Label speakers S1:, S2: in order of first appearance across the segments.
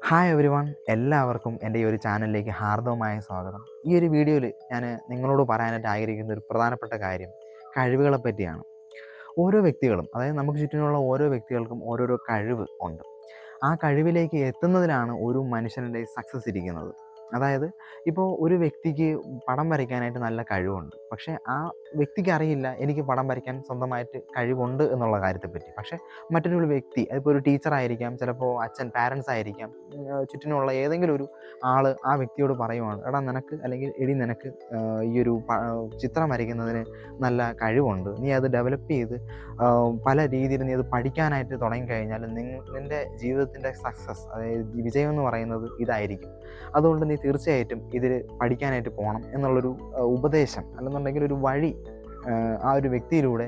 S1: Hi every one, എല്ലാവർക്കും എൻ്റെ ഈ ഒരു ചാനലിലേക്ക് ഹാർദവമായ സ്വാഗതം. ഈ ഒരു വീഡിയോയിൽ ഞാൻ നിങ്ങളോട് പറയാനായിട്ട് ആഗ്രഹിക്കുന്ന ഒരു പ്രധാനപ്പെട്ട കാര്യം കഴിവുകളെ പറ്റിയാണ്. ഓരോ വ്യക്തികളും, അതായത് നമുക്ക് ചുറ്റിനുള്ള ഓരോ വ്യക്തികൾക്കും ഓരോരോ കഴിവ് ഉണ്ട്. ആ കഴിവിലേക്ക് എത്തുന്നതിലാണ് ഒരു മനുഷ്യൻ്റെ സക്സസ് ഇരിക്കുന്നത്. അതായത് ഇപ്പോൾ ഒരു വ്യക്തിക്ക് പടം വരയ്ക്കാനായിട്ട് നല്ല കഴിവുണ്ട്, പക്ഷേ ആ വ്യക്തിക്ക് അറിയില്ല എനിക്ക് പടം വരയ്ക്കാൻ സ്വന്തമായിട്ട് കഴിവുണ്ട് എന്നുള്ള കാര്യത്തെപ്പറ്റി. പക്ഷേ മറ്റൊരു വ്യക്തി, അതിപ്പോൾ ഒരു ടീച്ചറായിരിക്കാം, ചിലപ്പോൾ അച്ഛൻ, പാരൻസ് ആയിരിക്കാം, ചുറ്റിനുള്ള ഏതെങ്കിലും ഒരു ആൾ ആ വ്യക്തിയോട് പറയുവാണ്, എടാ നിനക്ക് അല്ലെങ്കിൽ എടി നിനക്ക് ഈ ഒരു ചിത്രം വരയ്ക്കുന്നതിന് നല്ല കഴിവുണ്ട്, നീ അത് ഡെവലപ്പ് ചെയ്ത് പല രീതിയിൽ നീ അത് പഠിക്കാനായിട്ട് തുടങ്ങിക്കഴിഞ്ഞാൽ നിൻ്റെ ജീവിതത്തിൻ്റെ സക്സസ്, അതായത് വിജയം എന്ന് പറയുന്നത് ഇതായിരിക്കും. അതുകൊണ്ട് നീ തീർച്ചയായിട്ടും ഇതിൽ പഠിക്കാനായിട്ട് പോകണം എന്നുള്ളൊരു ഉപദേശം, അല്ലെന്നുണ്ടെങ്കിൽ ഒരു വഴി ആ ഒരു വ്യക്തിയിലൂടെ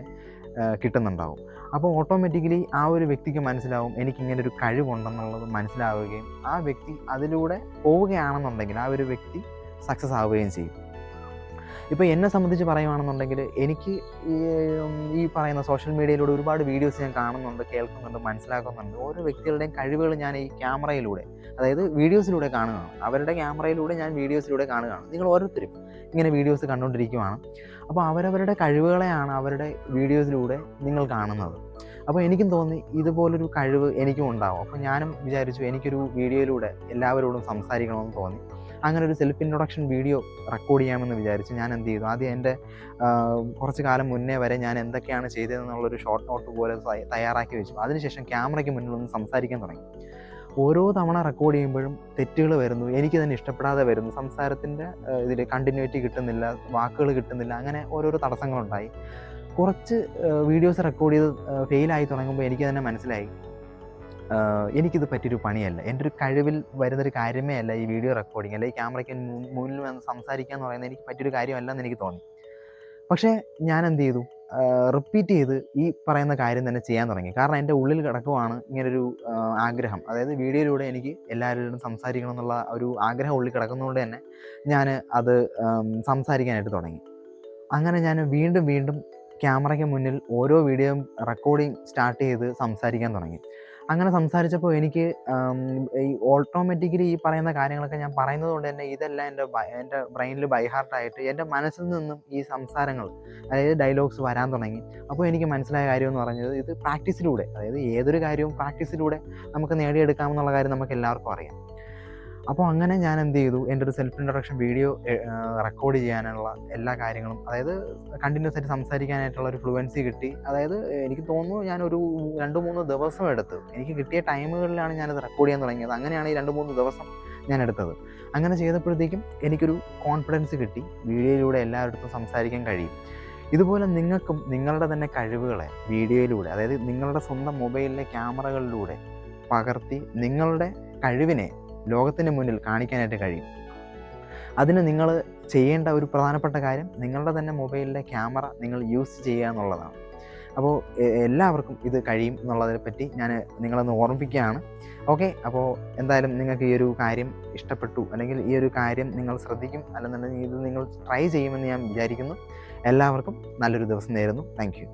S1: കിട്ടുന്നുണ്ടാവും. അപ്പോൾ ഓട്ടോമാറ്റിക്കലി ആ ഒരു വ്യക്തിക്ക് മനസ്സിലാവും എനിക്കിങ്ങനെ ഒരു കഴിവുണ്ടെന്നുള്ളത് മനസ്സിലാവുകയും ആ വ്യക്തി അതിലൂടെ പോവുകയാണെന്നുണ്ടെങ്കിൽ ആ ഒരു വ്യക്തി സക്സസ് ആവുകയും ചെയ്യും. ഇപ്പോൾ എന്നെ സംബന്ധിച്ച് പറയുകയാണെന്നുണ്ടെങ്കിൽ എനിക്ക് ഈ പറയുന്ന സോഷ്യൽ മീഡിയയിലൂടെ ഒരുപാട് വീഡിയോസ് ഞാൻ കാണുന്നുണ്ട്, കേൾക്കുന്നുണ്ട്, മനസ്സിലാക്കുന്നുണ്ട്. ഓരോ വ്യക്തികളുടെയും കഴിവുകൾ ഞാൻ ഈ ക്യാമറയിലൂടെ, അതായത് വീഡിയോസിലൂടെ കാണുകയാണ്. അവരുടെ ക്യാമറയിലൂടെ ഞാൻ വീഡിയോസിലൂടെ കാണുകയാണ്. നിങ്ങൾ ഓരോരുത്തരും ഇങ്ങനെ വീഡിയോസ് കണ്ടുകൊണ്ടിരിക്കുകയാണ്. അപ്പോൾ അവരവരുടെ കഴിവുകളെയാണ് അവരുടെ വീഡിയോസിലൂടെ നിങ്ങൾ കാണുന്നത്. അപ്പോൾ എനിക്കും തോന്നി ഇതുപോലൊരു കഴിവ് എനിക്കും ഉണ്ടാവും. അപ്പോൾ ഞാനും വിചാരിച്ചു എനിക്കൊരു വീഡിയോയിലൂടെ എല്ലാവരോടും സംസാരിക്കണമെന്ന് തോന്നി. അങ്ങനെ ഒരു സെൽഫ് ഇൻട്രൊഡക്ഷൻ വീഡിയോ റെക്കോർഡ് ചെയ്യാമെന്ന് വിചാരിച്ച് ഞാൻ എന്ത് ചെയ്തു, ആദ്യം എൻ്റെ കുറച്ച് കാലം മുന്നേ വരെ ഞാൻ എന്തൊക്കെയാണ് ചെയ്തതെന്നുള്ളൊരു ഷോർട്ട് നോട്ട് പോലെ തയ്യാറാക്കി വെച്ചു. അതിനുശേഷം ക്യാമറയ്ക്ക് മുന്നിൽ ഒന്ന് സംസാരിക്കാൻ തുടങ്ങി. ഓരോ തവണ റെക്കോർഡ് ചെയ്യുമ്പോഴും തെറ്റുകൾ വരുന്നു, എനിക്ക് തന്നെ ഇഷ്ടപ്പെടാതെ വരുന്നു, സംസാരത്തിൻ്റെ ഇതിൽ കണ്ടിന്യൂറ്റി കിട്ടുന്നില്ല, വാക്കുകൾ കിട്ടുന്നില്ല, അങ്ങനെ ഓരോരോ തടസ്സങ്ങളുണ്ടായി. കുറച്ച് വീഡിയോസ് റെക്കോർഡ് ചെയ്ത് ഫെയിലായി തുടങ്ങുമ്പോൾ എനിക്ക് തന്നെ മനസ്സിലായി എനിക്കിത് പറ്റിയൊരു പണിയല്ല, എൻ്റെ ഒരു കഴിവിൽ വരുന്നൊരു കാര്യമേ അല്ല ഈ വീഡിയോ റെക്കോർഡിങ്, അല്ലെങ്കിൽ ക്യാമറയ്ക്ക് മുന്നിൽ വന്ന് സംസാരിക്കുക എന്ന് പറയുന്നത് എനിക്ക് പറ്റിയൊരു കാര്യമല്ലെന്ന് എനിക്ക് തോന്നി. പക്ഷേ ഞാൻ എന്ത് ചെയ്തു, റിപ്പീറ്റ് ചെയ്ത് ഈ പറയുന്ന കാര്യം തന്നെ ചെയ്യാൻ തുടങ്ങി. കാരണം എൻ്റെ ഉള്ളിൽ കിടക്കുവാണ് ഇങ്ങനൊരു ആഗ്രഹം, അതായത് വീഡിയോയിലൂടെ എനിക്ക് എല്ലാവരോടും സംസാരിക്കണം എന്നുള്ള ഒരു ആഗ്രഹം ഉള്ളിൽ കിടക്കുന്നതുകൊണ്ട് തന്നെ ഞാൻ അത് സംസാരിക്കാനായിട്ട് തുടങ്ങി. അങ്ങനെ ഞാൻ വീണ്ടും വീണ്ടും ക്യാമറയ്ക്ക് മുന്നിൽ ഓരോ വീഡിയോയും റെക്കോർഡിങ് സ്റ്റാർട്ട് ചെയ്ത് സംസാരിക്കാൻ തുടങ്ങി. അങ്ങനെ സംസാരിച്ചപ്പോൾ എനിക്ക് ഈ ഓട്ടോമാറ്റിക്കലി ഈ പറയുന്ന കാര്യങ്ങളൊക്കെ ഞാൻ പറയുന്നത് കൊണ്ട് തന്നെ ഇതെല്ലാം എൻ്റെ ബ്രെയിനിൽ ബൈ ഹാർട്ടായിട്ട് എൻ്റെ മനസ്സിൽ നിന്നും ഈ സംസാരങ്ങൾ, അതായത് ഡയലോഗ്സ് വരാൻ തുടങ്ങി. അപ്പോൾ എനിക്ക് മനസ്സിലായ കാര്യം എന്ന് പറഞ്ഞത് ഇത് പ്രാക്ടീസിലൂടെ, അതായത് ഏതൊരു കാര്യവും പ്രാക്ടീസിലൂടെ നമുക്ക് നേടിയെടുക്കാമെന്നുള്ള കാര്യം നമുക്ക് എല്ലാവർക്കും അറിയാം. അപ്പോൾ അങ്ങനെ ഞാൻ എന്ത് ചെയ്തു, എൻ്റെ ഒരു സെൽഫ് ഇൻട്രൊഡക്ഷൻ വീഡിയോ റെക്കോർഡ് ചെയ്യാനുള്ള എല്ലാ കാര്യങ്ങളും, അതായത് കണ്ടിന്യൂസ് ആയിട്ട് സംസാരിക്കാനായിട്ടുള്ള ഒരു ഫ്ലുവൻസി കിട്ടി. അതായത് എനിക്ക് തോന്നുന്നു ഞാനൊരു 2-3 ദിവസം എടുത്ത്, എനിക്ക് കിട്ടിയ ടൈമുകളിലാണ് ഞാനത് റെക്കോർഡ് ചെയ്യാൻ തുടങ്ങിയത്. അങ്ങനെയാണ് ഈ 2-3 ദിവസം ഞാൻ എടുത്തത്. അങ്ങനെ ചെയ്തപ്പോഴത്തേക്കും എനിക്കൊരു കോൺഫിഡൻസ് കിട്ടി, വീഡിയോയിലൂടെ എല്ലാവരുടെ സംസാരിക്കാൻ കഴിയും. ഇതുപോലെ നിങ്ങൾക്കും നിങ്ങളുടെ തന്നെ കഴിവുകളെ വീഡിയോയിലൂടെ, അതായത് നിങ്ങളുടെ സ്വന്തം മൊബൈലിലെ ക്യാമറകളിലൂടെ പകർത്തി നിങ്ങളുടെ കഴിവിനെ ലോകത്തിന് മുന്നിൽ കാണിക്കാനായിട്ട് കഴിയും. അതിന് നിങ്ങൾ ചെയ്യേണ്ട ഒരു പ്രധാനപ്പെട്ട കാര്യം നിങ്ങളുടെ തന്നെ മൊബൈലിലെ ക്യാമറ നിങ്ങൾ യൂസ് ചെയ്യുക എന്നുള്ളതാണ്. അപ്പോൾ എല്ലാവർക്കും ഇത് കഴിയും എന്നുള്ളതിനെ പറ്റി ഞാൻ നിങ്ങളൊന്ന് ഓർമ്മിപ്പിക്കുകയാണ്. ഓക്കെ, അപ്പോൾ എന്തായാലും നിങ്ങൾക്ക് ഈ ഒരു കാര്യം ഇഷ്ടപ്പെട്ടു, അല്ലെങ്കിൽ ഈ ഒരു കാര്യം നിങ്ങൾ ശ്രദ്ധിക്കും, അല്ലെന്നുണ്ടെങ്കിൽ ഇത് നിങ്ങൾ ട്രൈ ചെയ്യുമെന്ന് ഞാൻ വിചാരിക്കുന്നു. എല്ലാവർക്കും നല്ലൊരു ദിവസം നേരുന്നു. Thank you.